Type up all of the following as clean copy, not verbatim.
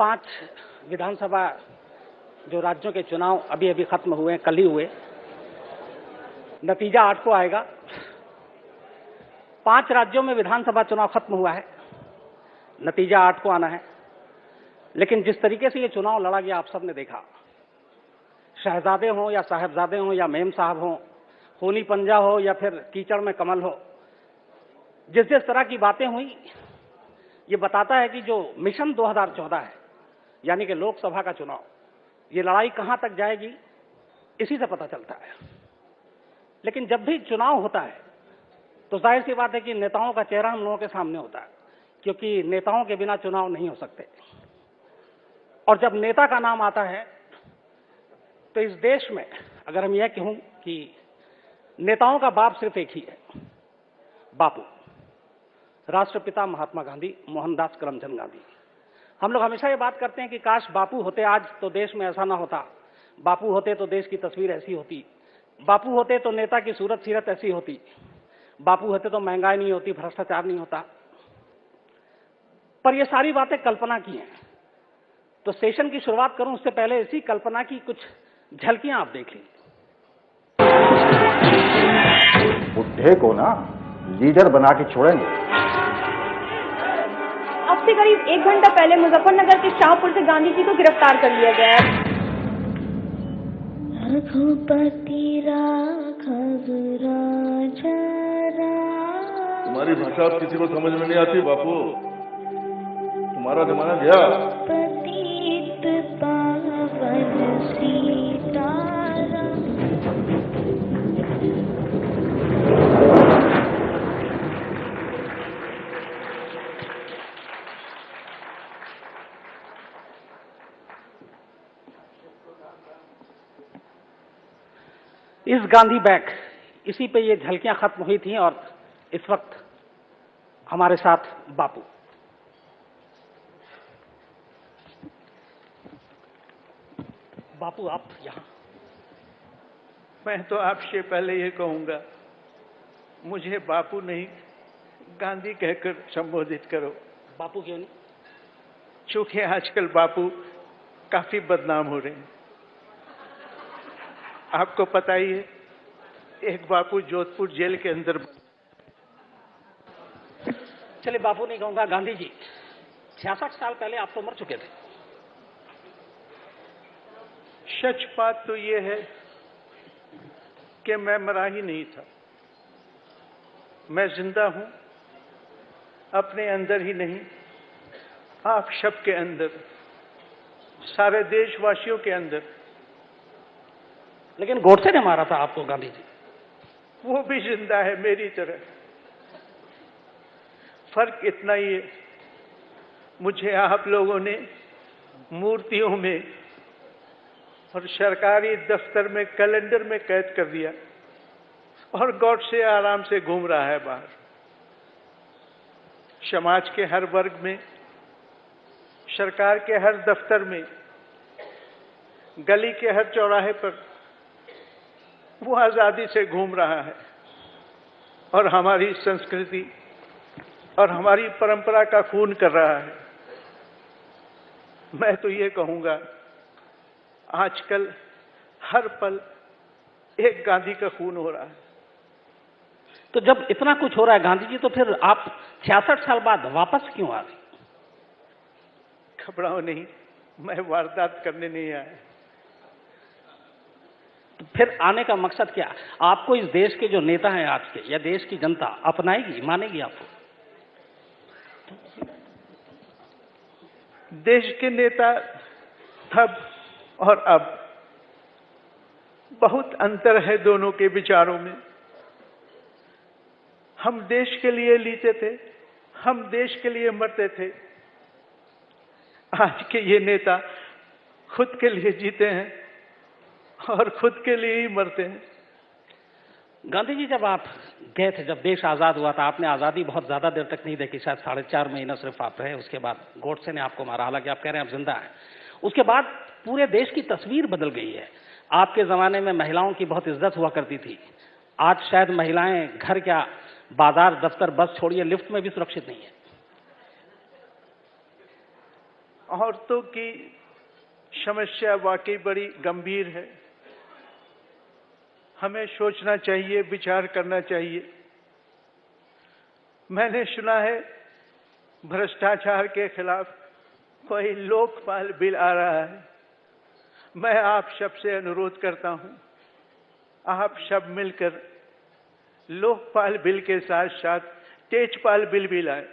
5 विधानसभा जो राज्यों के चुनाव अभी अभी खत्म हुए, कल ही हुए, नतीजा 8 को आएगा। 5 राज्यों में विधानसभा चुनाव खत्म हुआ है, नतीजा 8 को आना है। लेकिन जिस तरीके से ये चुनाव लड़ा गया आप सबने देखा, शहजादे हों या साहबजादे हों या मेम साहब हों, खूनी पंजा हो या फिर कीचड़ में कमल हो, जिस जिस तरह की बातें हुई, ये बताता है कि जो मिशन 2014 है, यानी कि लोकसभा का चुनाव, ये लड़ाई कहां तक जाएगी, इसी से पता चलता है। लेकिन जब भी चुनाव होता है तो जाहिर सी बात है कि नेताओं का चेहरा हम लोगों के सामने होता है, क्योंकि नेताओं के बिना चुनाव नहीं हो सकते। और जब नेता का नाम आता है तो इस देश में अगर हम यह कहूं कि नेताओं का बाप सिर्फ एक ही है, बापू, राष्ट्रपिता महात्मा गांधी, मोहनदास करमचंद गांधी। हम लोग हमेशा ये बात करते हैं कि काश बापू होते आज तो देश में ऐसा ना होता, बापू होते तो देश की तस्वीर ऐसी होती, बापू होते तो नेता की सूरत सीरत ऐसी होती, बापू होते तो महंगाई नहीं होती, भ्रष्टाचार नहीं होता। पर ये सारी बातें कल्पना की हैं। तो सेशन की शुरुआत करूं उससे पहले इसी कल्पना की कुछ झलकियां आप देख लीजिए। बुड्ढे को ना लीडर बना के छोड़ेंगे। अब से करीब 1 घंटा पहले मुजफ्फरनगर के शाहपुर से गांधी जी को गिरफ्तार कर लिया गया है। रघुपति राघव राजा राम। तुम्हारी भाषा अब किसी को समझ में नहीं आती बापू, तुम्हारा जमाना गया। पतित पावन सीताराम। इस गांधी बैक, इसी पे ये झलकियां खत्म हुई थी और इस वक्त हमारे साथ बापू। बापू आप यहां। मैं तो आपसे पहले ये कहूंगा, मुझे बापू नहीं गांधी कहकर संबोधित करो। बापू क्यों नहीं? चूंकि आजकल बापू काफी बदनाम हो रहे हैं। आपको पता ही है, एक बापू जोधपुर जेल के अंदर। चलिए बापू नहीं कहूंगा, गांधी जी। 66 साल पहले आप तो मर चुके थे। सच बात तो ये है कि मैं मरा ही नहीं था, मैं जिंदा हूं, अपने अंदर ही नहीं, आप सबके अंदर, सारे देशवासियों के अंदर। लेकिन गोडसे ने मारा था आपको गांधी जी। वो भी जिंदा है मेरी तरह। फर्क इतना ही है, मुझे आप लोगों ने मूर्तियों में और सरकारी दफ्तर में, कैलेंडर में कैद कर दिया और गोडसे आराम से घूम रहा है बाहर। समाज के हर वर्ग में, सरकार के हर दफ्तर में, गली के हर चौराहे पर वो आजादी से घूम रहा है और हमारी संस्कृति और हमारी परंपरा का खून कर रहा है। मैं तो ये कहूंगा, आजकल हर पल एक गांधी का खून हो रहा है। तो जब इतना कुछ हो रहा है गांधी जी, तो फिर आप 66 साल बाद वापस क्यों आ रहे? घबराओ नहीं, मैं वारदात करने नहीं आया। तो फिर आने का मकसद क्या? आपको इस देश के जो नेता हैं आज के, या देश की जनता अपनाएगी, मानेगी आपको? देश के नेता तब और अब बहुत अंतर है दोनों के विचारों में। हम देश के लिए जीते थे, हम देश के लिए मरते थे। आज के ये नेता खुद के लिए जीते हैं और खुद के लिए ही मरते हैं। गांधी जी, जब आप गए थे, जब देश आजाद हुआ था, आपने आजादी बहुत ज्यादा देर तक नहीं देखी, शायद 4.5 महीना सिर्फ आप रहे। उसके बाद गोडसे ने आपको मारा, हालांकि आप कह रहे हैं आप जिंदा हैं। उसके बाद पूरे देश की तस्वीर बदल गई है। आपके जमाने में महिलाओं की बहुत इज्जत हुआ करती थी, आज शायद महिलाएं घर क्या, बाजार, दफ्तर, बस छोड़िए, लिफ्ट में भी सुरक्षित नहीं है। औरतों की समस्या वाकई बड़ी गंभीर है। हमें सोचना चाहिए, विचार करना चाहिए। मैंने सुना है भ्रष्टाचार के खिलाफ कोई लोकपाल बिल आ रहा है। मैं आप सबसे अनुरोध करता हूं, आप सब मिलकर लोकपाल बिल के साथ साथ तेजपाल बिल भी लाए।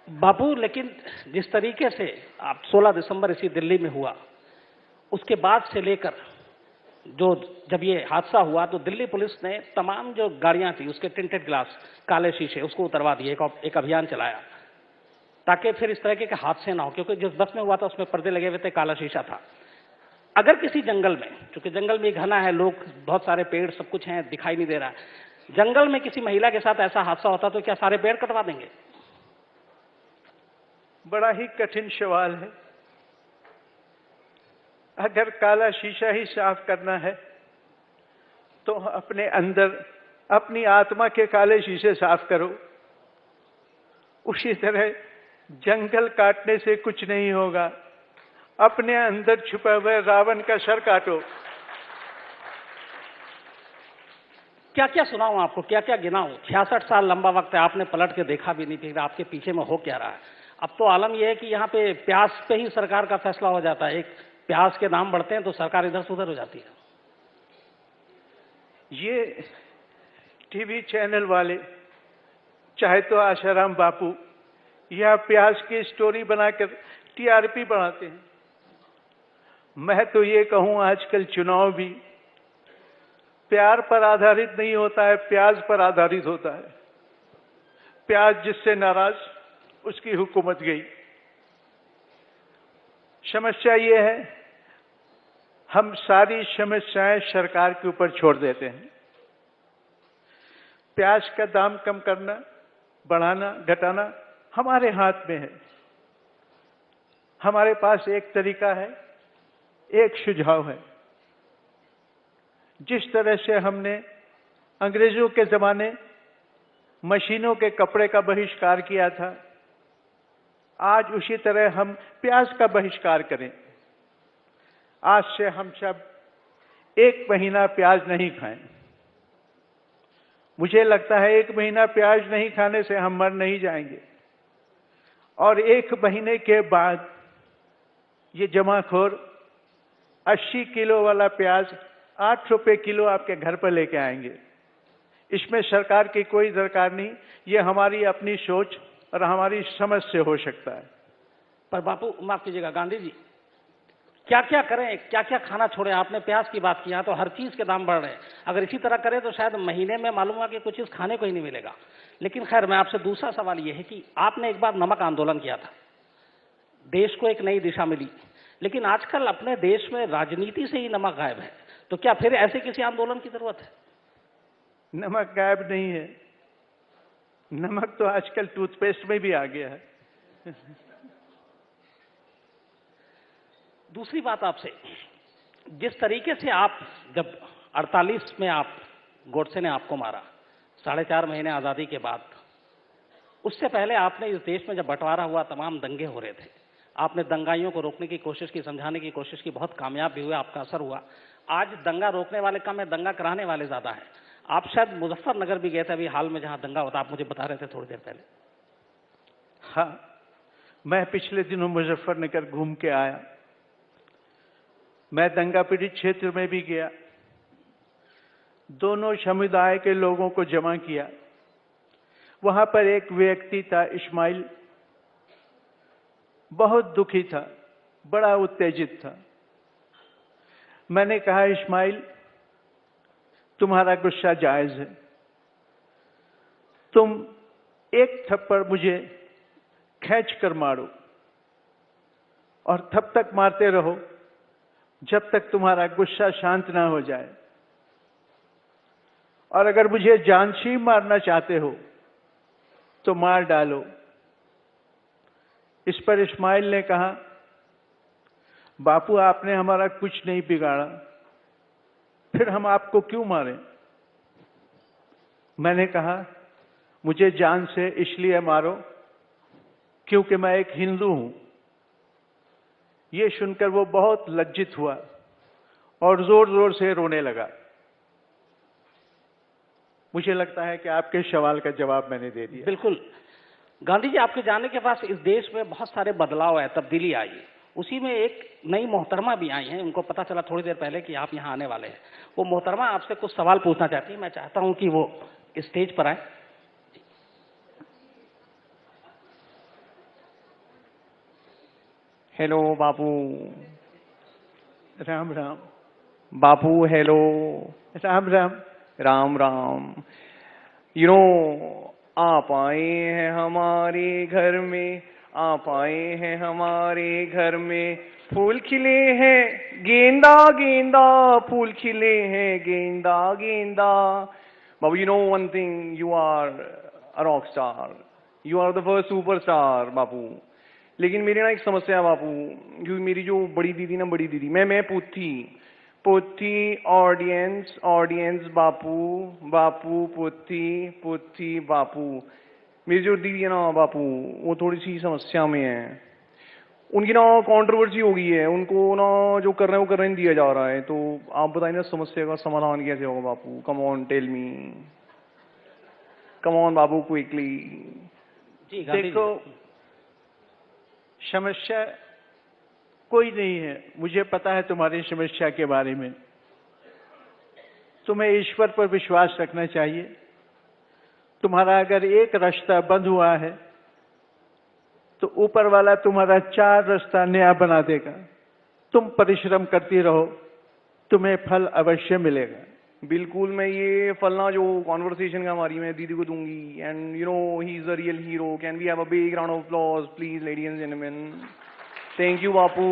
बापू, लेकिन जिस तरीके से आप 16 दिसंबर इसी दिल्ली में हुआ, उसके बाद से लेकर जब ये हादसा हुआ तो दिल्ली पुलिस ने तमाम जो गाड़ियां थी उसके टिंटेड ग्लास, काले शीशे, उसको उतरवा दिए। एक अभियान चलाया ताकि फिर इस तरह के हादसे ना हो, क्योंकि जिस बस में हुआ था उसमें पर्दे लगे हुए थे, काला शीशा था। अगर किसी जंगल में, क्योंकि जंगल में घना है, लोग, बहुत सारे पेड़, सब कुछ है, दिखाई नहीं दे रहा है, जंगल में किसी महिला के साथ ऐसा हादसा होता तो क्या सारे पेड़ कटवा देंगे? बड़ा ही कठिन सवाल है। अगर काला शीशा ही साफ करना है तो अपने अंदर अपनी आत्मा के काले शीशे साफ करो। उसी तरह जंगल काटने से कुछ नहीं होगा, अपने अंदर छुपा हुए रावण का सर काटो। क्या क्या सुनाऊं आपको, क्या क्या गिनाऊं? 66 साल लंबा वक्त है, आपने पलट के देखा भी नहीं, फिर आपके पीछे में हो क्या रहा है। अब तो आलम यह है कि यहाँ पे प्याज पे ही सरकार का फैसला हो जाता है। एक प्याज के दाम बढ़ते हैं तो सरकार इधर से उधर हो जाती है। ये टीवी चैनल वाले चाहे तो आशाराम बापू या प्याज की स्टोरी बनाकर टीआरपी बढ़ाते हैं। मैं तो ये कहूं, आजकल चुनाव भी प्यार पर आधारित नहीं होता है, प्याज पर आधारित होता है। प्याज जिससे नाराज, उसकी हुकूमत गई। समस्या ये है, हम सारी समस्याएं सरकार के ऊपर छोड़ देते हैं। प्याज का दाम कम करना, बढ़ाना, घटाना हमारे हाथ में है। हमारे पास एक तरीका है, एक सुझाव है। जिस तरह से हमने अंग्रेजों के जमाने मशीनों के कपड़े का बहिष्कार किया था, आज उसी तरह हम प्याज का बहिष्कार करें। आज से हम सब 1 महीना प्याज नहीं खाएं। मुझे लगता है 1 महीना प्याज नहीं खाने से हम मर नहीं जाएंगे, और 1 महीने के बाद ये जमाखोर 80 किलो वाला प्याज 8 रुपए किलो आपके घर पर लेके आएंगे। इसमें सरकार की कोई दरकार नहीं, ये हमारी अपनी सोच और हमारी समझ से हो सकता है। पर बापू, माफ कीजिएगा गांधी जी, क्या क्या करें, क्या क्या खाना छोड़े? आपने प्याज की बात की, यहाँ तो हर चीज के दाम बढ़ रहे हैं। अगर इसी तरह करें तो शायद महीने में मालूम हुआ कि कुछ चीज खाने को ही नहीं मिलेगा। लेकिन खैर, मैं आपसे दूसरा सवाल यह है कि आपने एक बार नमक आंदोलन किया था, देश को एक नई दिशा मिली, लेकिन आजकल अपने देश में राजनीति से ही नमक गायब है। तो क्या फिर ऐसे किसी आंदोलन की जरूरत है? नमक गायब नहीं है, नमक तो आजकल टूथपेस्ट में भी आ गया है। दूसरी बात आपसे, जिस तरीके से आप, जब 48 में आप, गोडसे ने आपको मारा, 4.5 महीने आजादी के बाद, उससे पहले आपने इस देश में जब बंटवारा हुआ, तमाम दंगे हो रहे थे, आपने दंगाइयों को रोकने की कोशिश की, समझाने की कोशिश की, बहुत कामयाब भी हुए, आपका असर हुआ। आज दंगा रोकने वाले कम है, दंगा कराने वाले ज्यादा है। आप शायद मुजफ्फरनगर भी गए थे अभी हाल में, जहां दंगा होता, आप मुझे बता रहे थे थोड़ी देर पहले। हाँ, मैं पिछले दिनों मुजफ्फरनगर घूम के आया। मैं दंगा पीड़ित क्षेत्र में भी गया, दोनों समुदाय के लोगों को जमा किया। वहां पर एक व्यक्ति था, इस्माइल, बहुत दुखी था, बड़ा उत्तेजित था। मैंने कहा, इस्माइल, तुम्हारा गुस्सा जायज है, तुम एक थप्पड़ मुझे खींच कर मारो और तब तक मारते रहो जब तक तुम्हारा गुस्सा शांत ना हो जाए, और अगर मुझे जान से मारना चाहते हो तो मार डालो। इस पर इस्माइल ने कहा, बापू, आपने हमारा कुछ नहीं बिगाड़ा, फिर हम आपको क्यों मारें? मैंने कहा, मुझे जान से इसलिए मारो क्योंकि मैं एक हिंदू हूं। ये सुनकर वो बहुत लज्जित हुआ और जोर जोर से रोने लगा। मुझे लगता है कि आपके सवाल का जवाब मैंने दे दिया। बिल्कुल गांधी जी, आपके जाने के बाद इस देश में बहुत सारे बदलाव आए, तब्दीली आई। उसी में एक नई मोहतरमा भी आई हैं। उनको पता चला थोड़ी देर पहले कि आप यहाँ आने वाले हैं। वो मोहतरमा आपसे कुछ सवाल पूछना चाहती है। मैं चाहता हूं कि वो स्टेज पर आए। Hello Bapu. Ram Ram. Bapu hello. Ram Ram. Ram Ram. You know, आप आए हैं हमारे घर में, आप आए हैं हमारे घर में, फूल खिले हैं गेंदा गेंदा, फूल खिले हैं गेंदा गेंदा। बाबू, you know one thing, you are a rock star, you are the first superstar Bapu. लेकिन मेरी ना एक समस्या है बापू, क्योंकि मेरी जो बड़ी दीदी ना, बड़ी दीदी, मैं पोथी पोथी ऑडियंस ऑडियंस बापू बापू पोथी पोथी बापू। मेरी जो दीदी है ना बापू, वो थोड़ी सी समस्या में है। उनकी ना कंट्रोवर्सी हो गई है, उनको ना जो कर रहे हैं वो करने नहीं दिया जा रहा है। तो आप बताइए ना, समस्या का समाधान कैसे होगा Bapu? Come on tell me, come on बाबू, क्विकली। देखो, समस्या कोई नहीं है। मुझे पता है तुम्हारी समस्या के बारे में। तुम्हें ईश्वर पर विश्वास रखना चाहिए। तुम्हारा अगर एक रास्ता बंद हुआ है तो ऊपर वाला तुम्हारा 4 रास्ता नया बना देगा। तुम परिश्रम करती रहो, तुम्हें फल अवश्य मिलेगा। बिल्कुल, मैं ये फलना जो कॉन्वर्सेशन का हमारी, मैं दीदी को दूंगी। And you know, he is a real hero. Can we have a big round of applause please, ladies and gentleman. Thank you Bapu.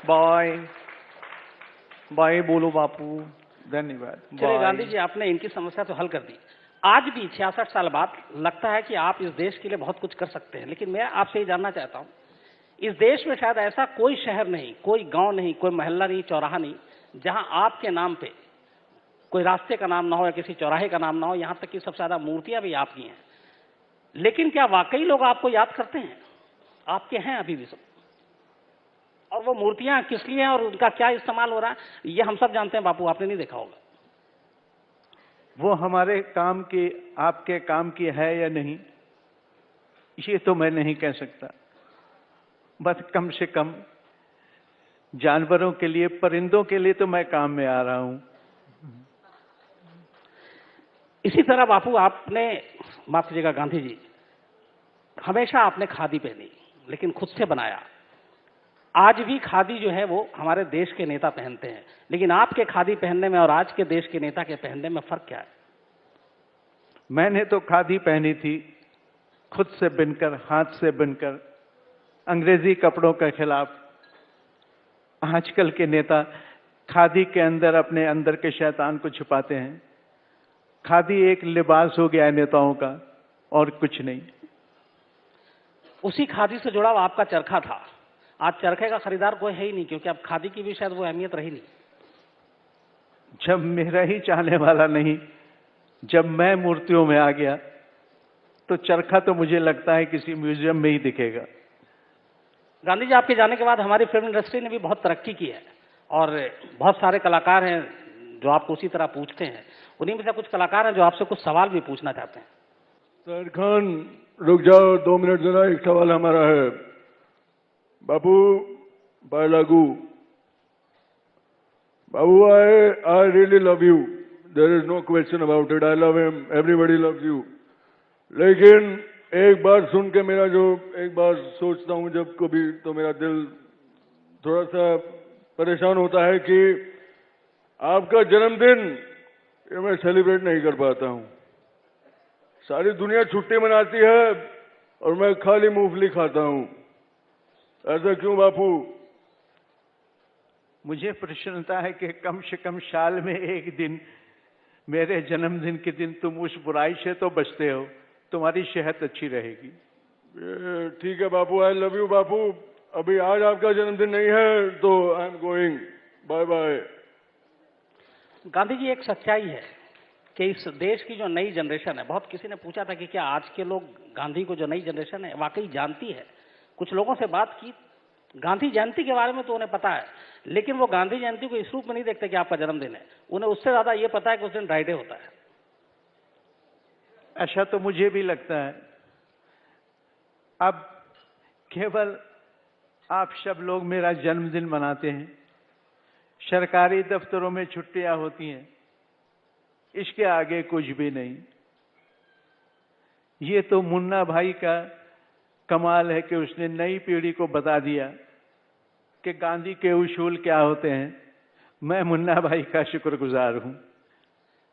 Bye bye बोलो बापू। धन्यवाद। चलिए गांधी जी, आपने इनकी समस्या तो हल कर दी। आज भी 66 साल बाद लगता है कि आप इस देश के लिए बहुत कुछ कर सकते हैं। लेकिन मैं आपसे ये जानना चाहता हूं, इस देश में शायद ऐसा कोई शहर नहीं, कोई गांव नहीं, कोई मोहल्ला नहीं, चौराहा नहीं, जहां आपके नाम पे कोई रास्ते का नाम ना हो या किसी चौराहे का नाम ना हो। यहां तक कि सबसे ज्यादा मूर्तियां भी आपकी हैं। लेकिन क्या वाकई लोग आपको याद करते हैं? आपके हैं अभी भी सब? और वो मूर्तियां किस लिए हैं और उनका क्या इस्तेमाल हो रहा है, ये हम सब जानते हैं बापू, आपने नहीं देखा होगा। वो हमारे काम की, आपके काम की है या नहीं, ये तो मैं नहीं कह सकता। बस कम से कम जानवरों के लिए, परिंदों के लिए तो मैं काम में आ रहा हूं। इसी तरह बापू, आपने, माफ कीजिएगा गांधी जी, हमेशा आपने खादी पहनी, लेकिन खुद से बनाया। आज भी खादी जो है वो हमारे देश के नेता पहनते हैं। लेकिन आपके खादी पहनने में और आज के देश के नेता के पहनने में फर्क क्या है? मैंने तो खादी पहनी थी, खुद से बुनकर, हाथ से बुनकर, अंग्रेजी कपड़ों के खिलाफ। आजकल के नेता खादी के अंदर अपने अंदर के शैतान को छुपाते हैं। खादी एक लिबास हो गया है नेताओं का, और कुछ नहीं। उसी खादी से जुड़ा हुआ आपका चरखा था। आज चरखे का खरीदार कोई है ही नहीं, क्योंकि अब खादी की भी शायद वो अहमियत रही नहीं। जब मेरा ही चाहने वाला नहीं, जब मैं मूर्तियों में आ गया, तो चरखा तो मुझे लगता है किसी म्यूजियम में ही दिखेगा। गांधी जी, आपके जाने के बाद हमारी फिल्म इंडस्ट्री ने भी बहुत तरक्की की है और बहुत सारे कलाकार हैं जो आपको उसी तरह पूछते हैं। उन्हीं में से कुछ कलाकार हैं जो आपसे कुछ सवाल भी पूछना चाहते हैं। सर खान, रुक जाओ 2 मिनट जरा, एक सवाल हमारा है। बाबू बालागू, बाबू, I really love you, there is no question about it, I love him, everybody loves you. लेकिन एक बार सुन के मेरा जो, एक बार सोचता हूं जब कभी, तो मेरा दिल थोड़ा सा परेशान होता है कि आपका जन्मदिन ये मैं सेलिब्रेट नहीं कर पाता हूं। सारी दुनिया छुट्टी मनाती है और मैं खाली मूंगफली खाता हूं। ऐसा क्यों बापू? मुझे प्रसन्नता है कि कम से कम साल में एक दिन, मेरे जन्मदिन के दिन, तुम उस बुराई से तो बचते हो। तुम्हारी सेहत अच्छी रहेगी। ठीक है बापू, आई लव यू बापू। अभी आज आपका जन्मदिन नहीं है तो I am going, bye bye. Gandhi ji, एक सच्चाई है कि इस देश की जो नई जनरेशन है, बहुत किसी ने पूछा था कि क्या आज के लोग गांधी को, जो नई जनरेशन है, वाकई जानती है? कुछ लोगों से बात की, गांधी जयंती के बारे में तो उन्हें पता है, लेकिन वो गांधी जयंती को इस रूप में नहीं देखते कि आपका जन्मदिन है। उन्हें उससे ज्यादा ये पता है कि उस दिन ड्राई डे होता है। ऐसा तो मुझे भी लगता है। अब केवल आप सब लोग मेरा जन्मदिन मनाते हैं, सरकारी दफ्तरों में छुट्टियां होती हैं, इसके आगे कुछ भी नहीं। ये तो मुन्ना भाई का कमाल है कि उसने नई पीढ़ी को बता दिया कि गांधी के उसूल क्या होते हैं। मैं मुन्ना भाई का शुक्रगुजार हूं।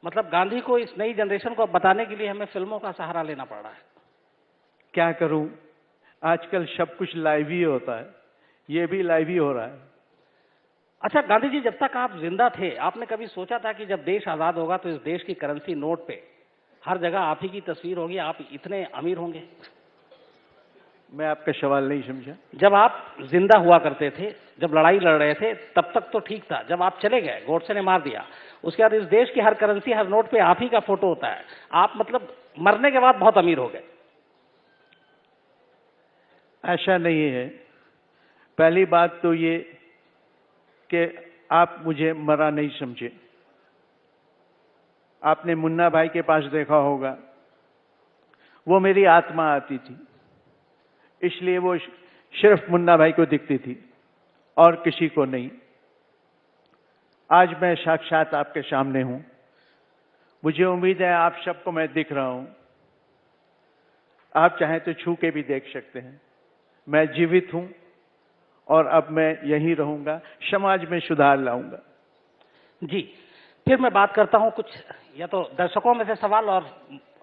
मतलब गांधी को इस नई जनरेशन को बताने के लिए हमें फिल्मों का सहारा लेना पड़ रहा है। क्या करूं, आजकल सब कुछ लाइव ही होता है, ये भी लाइव ही हो रहा है। अच्छा गांधी जी, जब तक आप जिंदा थे आपने कभी सोचा था कि जब देश आजाद होगा तो इस देश की करेंसी नोट पे हर जगह आप ही की तस्वीर होगी, आप इतने अमीर होंगे? मैं आपका सवाल नहीं समझा। जब आप जिंदा हुआ करते थे, जब लड़ाई लड़ रहे थे, तब तक तो ठीक था। जब आप चले गए, गोडसे ने मार दिया, उसके बाद इस देश की हर करेंसी, हर नोट पे आप ही का फोटो होता है। आप मतलब मरने के बाद बहुत अमीर हो गए। ऐसा नहीं है। पहली बात तो ये कि आप मुझे मरा नहीं समझे। आपने मुन्ना भाई के पास देखा होगा, वो मेरी आत्मा आती थी, इसलिए वो सिर्फ मुन्ना भाई को दिखती थी और किसी को नहीं। आज मैं साक्षात आपके सामने हूं। मुझे उम्मीद है आप सबको मैं दिख रहा हूं। आप चाहें तो छू के भी देख सकते हैं। मैं जीवित हूं और अब मैं यहीं रहूंगा, समाज में सुधार लाऊंगा। जी, फिर मैं बात करता हूं कुछ या तो दर्शकों में से सवाल, और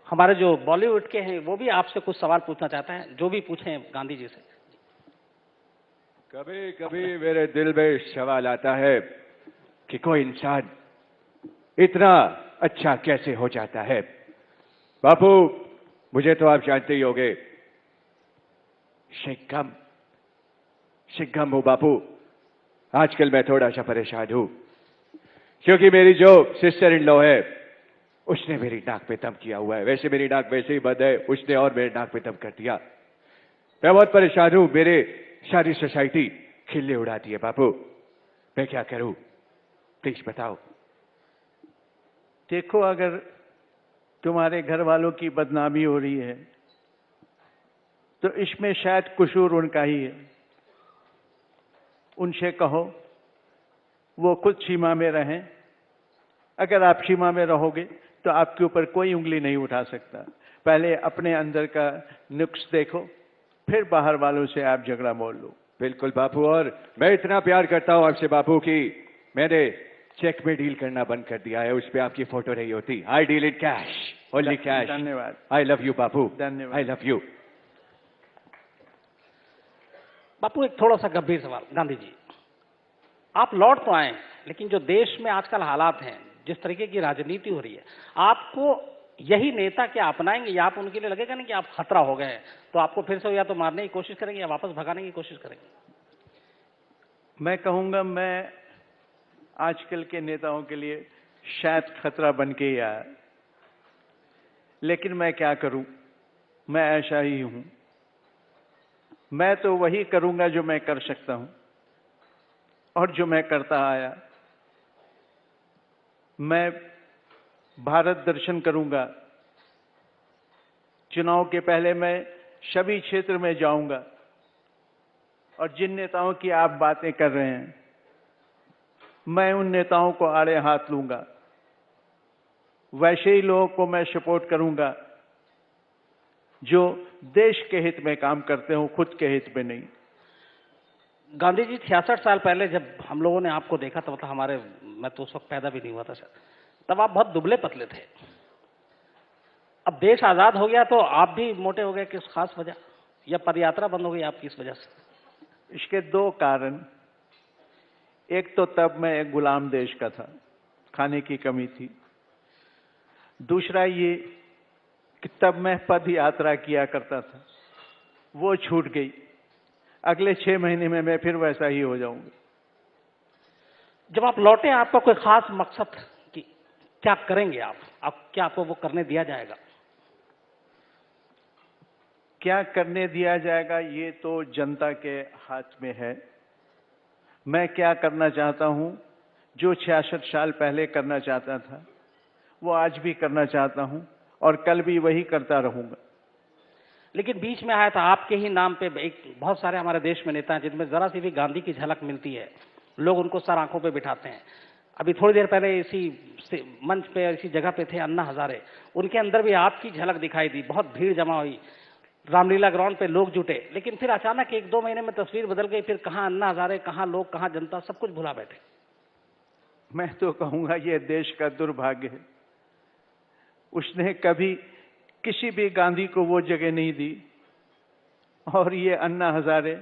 हमारे जो बॉलीवुड के हैं वो भी आपसे कुछ सवाल पूछना चाहते हैं, जो भी पूछें गांधी जी से। कभी कभी मेरे दिल में सवाल आता है कि कोई इंसान इतना अच्छा कैसे हो जाता है। बापू, मुझे तो आप जानते ही होंगे, शिग्गम हूं बापू। आजकल मैं थोड़ा सा परेशान हूं क्योंकि मेरी जो सिस्टर इन लॉ है उसने मेरी नाक पे दम किया हुआ है। वैसे मेरी नाक वैसे ही बंद है, उसने और मेरे नाक पे दम कर दिया। मैं बहुत परेशान हूं। मेरे सारी सोसाइटी खिल्ली उड़ाती है बापू, मैं क्या करूं, प्लीज बताओ। देखो, अगर तुम्हारे घर वालों की बदनामी हो रही है तो इसमें शायद कसूर उनका ही है। उनसे कहो वो खुद सीमा में रहें। अगर आप सीमा में रहोगे तो आपके ऊपर कोई उंगली नहीं उठा सकता। पहले अपने अंदर का नुक्स देखो, फिर बाहर वालों से आप झगड़ा मोल लो। बिल्कुल बापू, और मैं इतना प्यार करता हूं आपसे बापू कि मैंने चेक में डील करना बंद कर दिया है, उस पर आपकी फोटो नहीं होती। I deal in cash, only cash. धन्यवाद। आई लव यू बापू, धन्यवाद। I love you. बापू, एक थोड़ा सा गंभीर सवाल। गांधी जी, आप लौट तो आए, लेकिन जो देश में आजकल हालात हैं, जिस तरीके की राजनीति हो रही है, आपको यही नेता क्या अपनाएंगे या आप उनके लिए लगेगा नहीं कि आप खतरा हो गए हैं, तो आपको फिर से या तो मारने की कोशिश करेंगे या वापस भगाने की कोशिश करेंगे? मैं कहूंगा, मैं आजकल के नेताओं के लिए शायद खतरा बन के ही आया, लेकिन मैं क्या करूं, मैं ऐसा ही हूं। मैं तो वही करूंगा जो मैं कर सकता हूं और जो मैं करता आया। मैं भारत दर्शन करूंगा। चुनाव के पहले मैं सभी क्षेत्र में जाऊंगा और जिन नेताओं की आप बातें कर रहे हैं, मैं उन नेताओं को आड़े हाथ लूंगा। वैसे ही लोगों को मैं सपोर्ट करूंगा जो देश के हित में काम करते हो, खुद के हित में नहीं। गांधी जी, 66 साल पहले जब हम लोगों ने आपको देखा था, मतलब मैं तो उस वक्त पैदा भी नहीं हुआ था सर, तब आप बहुत दुबले पतले थे। अब देश आजाद हो गया तो आप भी मोटे हो गए, किस खास वजह, या पदयात्रा बंद हो गई आपकी इस वजह से? इसके दो कारण। एक तो तब मैं एक गुलाम देश का था, खाने की कमी थी। दूसरा ये कि तब मैं पद यात्रा किया करता था, वो छूट गई। अगले 6 महीने में मैं फिर वैसा ही हो जाऊंगा। जब आप लौटे, आपका कोई खास मकसद कि क्या करेंगे आप क्या आपको वो करने दिया जाएगा? क्या करने दिया जाएगा ये तो जनता के हाथ में है। मैं क्या करना चाहता हूं, जो 66 साल पहले करना चाहता था वो आज भी करना चाहता हूं और कल भी वही करता रहूंगा। लेकिन बीच में आया था आपके ही नाम पे एक बहुत सारे हमारे देश में नेता हैं जिनमें जरा सी भी गांधी की झलक मिलती है, लोग उनको सर आंखों पे बिठाते हैं। अभी थोड़ी देर पहले इसी मंच पे इसी जगह पे थे अन्ना हजारे, उनके अंदर भी आपकी झलक दिखाई दी, बहुत भीड़ जमा हुई, रामलीला ग्राउंड पे लोग जुटे, लेकिन फिर अचानक 1-2 महीने में तस्वीर बदल गई। फिर कहां अन्ना हजारे, कहां लोग, कहां जनता, सब कुछ भुला बैठे। मैं तो कहूंगा ये देश का दुर्भाग्य है। उसने कभी किसी भी गांधी को वो जगह नहीं दी, और ये अन्ना हजारे,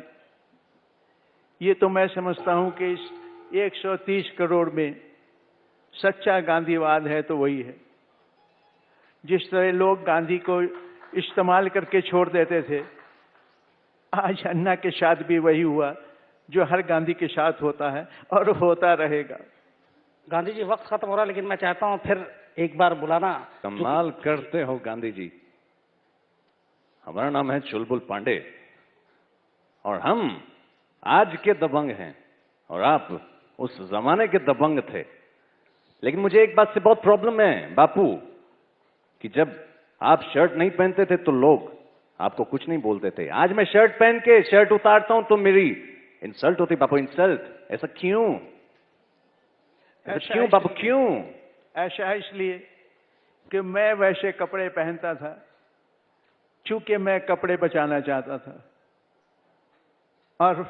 ये तो मैं समझता हूं कि इस 130 करोड़ में सच्चा गांधीवाद है तो वही है। जिस तरह लोग गांधी को इस्तेमाल करके छोड़ देते थे, आज अन्ना के साथ भी वही हुआ जो हर गांधी के साथ होता है और होता रहेगा। गांधी जी, वक्त खत्म हो रहा है, लेकिन मैं चाहता हूं फिर एक बार बुलाना। कमाल करते हो गांधी जी। हमारा नाम है चुलबुल पांडे और हम आज के दबंग हैं और आप उस जमाने के दबंग थे। लेकिन मुझे एक बात से बहुत प्रॉब्लम है बापू, कि जब आप शर्ट नहीं पहनते थे तो लोग आपको कुछ नहीं बोलते थे। आज मैं शर्ट पहन के शर्ट उतारता हूं तो मेरी इंसल्ट होती। बापू इंसल्ट, ऐसा क्यों? क्यों बापू, क्यों? ऐसा इसलिए कि मैं वैसे कपड़े पहनता था, चूंकि मैं कपड़े बचाना चाहता था, और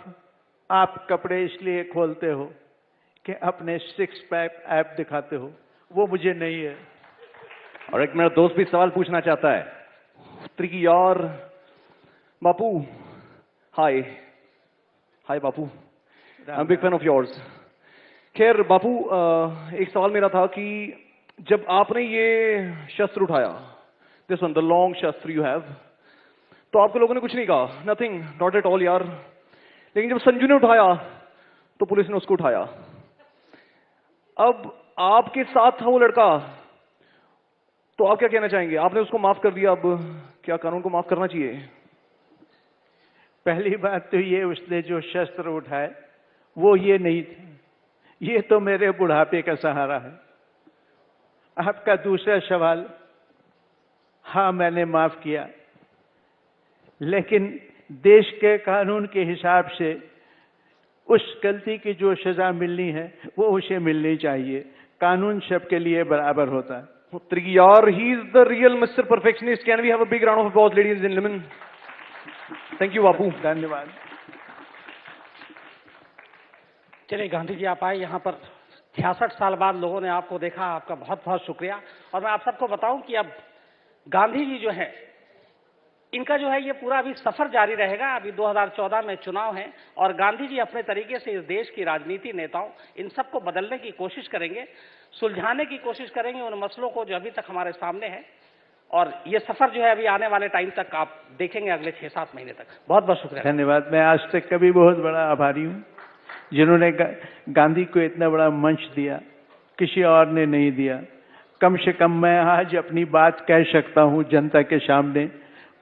आप कपड़े इसलिए खोलते हो कि अपने 6 पैक ऐप दिखाते हो, वो मुझे नहीं है। और एक मेरा दोस्त भी सवाल पूछना चाहता है। त्रिकी यार Bapu, hi hi Bapu, I am big fan of yours. खैर बापू, एक सवाल मेरा था कि जब आपने ये शस्त्र उठाया, दिस वन, द लॉन्ग शस्त्र यू हैव, तो आपके लोगों ने कुछ नहीं कहा, नथिंग, नॉट एट ऑल यार। लेकिन जब संजू ने उठाया तो पुलिस ने उसको उठाया। अब आपके साथ था वो लड़का, तो आप क्या कहना चाहेंगे? आपने उसको माफ कर दिया, अब क्या कानून को माफ करना चाहिए? पहली बात तो ये, उसने जो शस्त्र उठाए वो ये नहीं थे, ये तो मेरे बुढ़ापे का सहारा है। आपका दूसरा सवाल, हाँ मैंने माफ किया, लेकिन देश के कानून के हिसाब से उस गलती की जो सजा मिलनी है वो उसे मिलनी चाहिए। कानून सबके लिए बराबर होता है। Tricky yaar, he is the real Mr. Perfectionist. Can we have a big round of applause, ladies and gentlemen? Thank you बापू। धन्यवाद। चलिए गांधी जी, आप आए यहाँ पर, 66 साल बाद लोगों ने आपको देखा, आपका बहुत बहुत शुक्रिया। और मैं आप सबको बताऊं कि अब गांधी जी जो है, इनका जो है ये पूरा अभी सफर जारी रहेगा। अभी 2014 में चुनाव है और गांधी जी अपने तरीके से इस देश की राजनीति, नेताओं, इन सबको बदलने की कोशिश करेंगे, सुलझाने की कोशिश करेंगे उन मसलों को जो अभी तक हमारे सामने है। और ये सफर जो है अभी आने वाले टाइम तक आप देखेंगे, अगले 6-7 महीने तक। बहुत बहुत शुक्रिया। धन्यवाद। मैं आज तक कभी बहुत बड़ा आभारी हूँ जिन्होंने गांधी को इतना बड़ा मंच दिया, किसी और ने नहीं दिया। कम से कम मैं आज अपनी बात कह सकता हूँ जनता के सामने।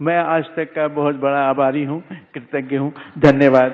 मैं आज तक का बहुत बड़ा आभारी हूँ, कृतज्ञ हूँ। धन्यवाद।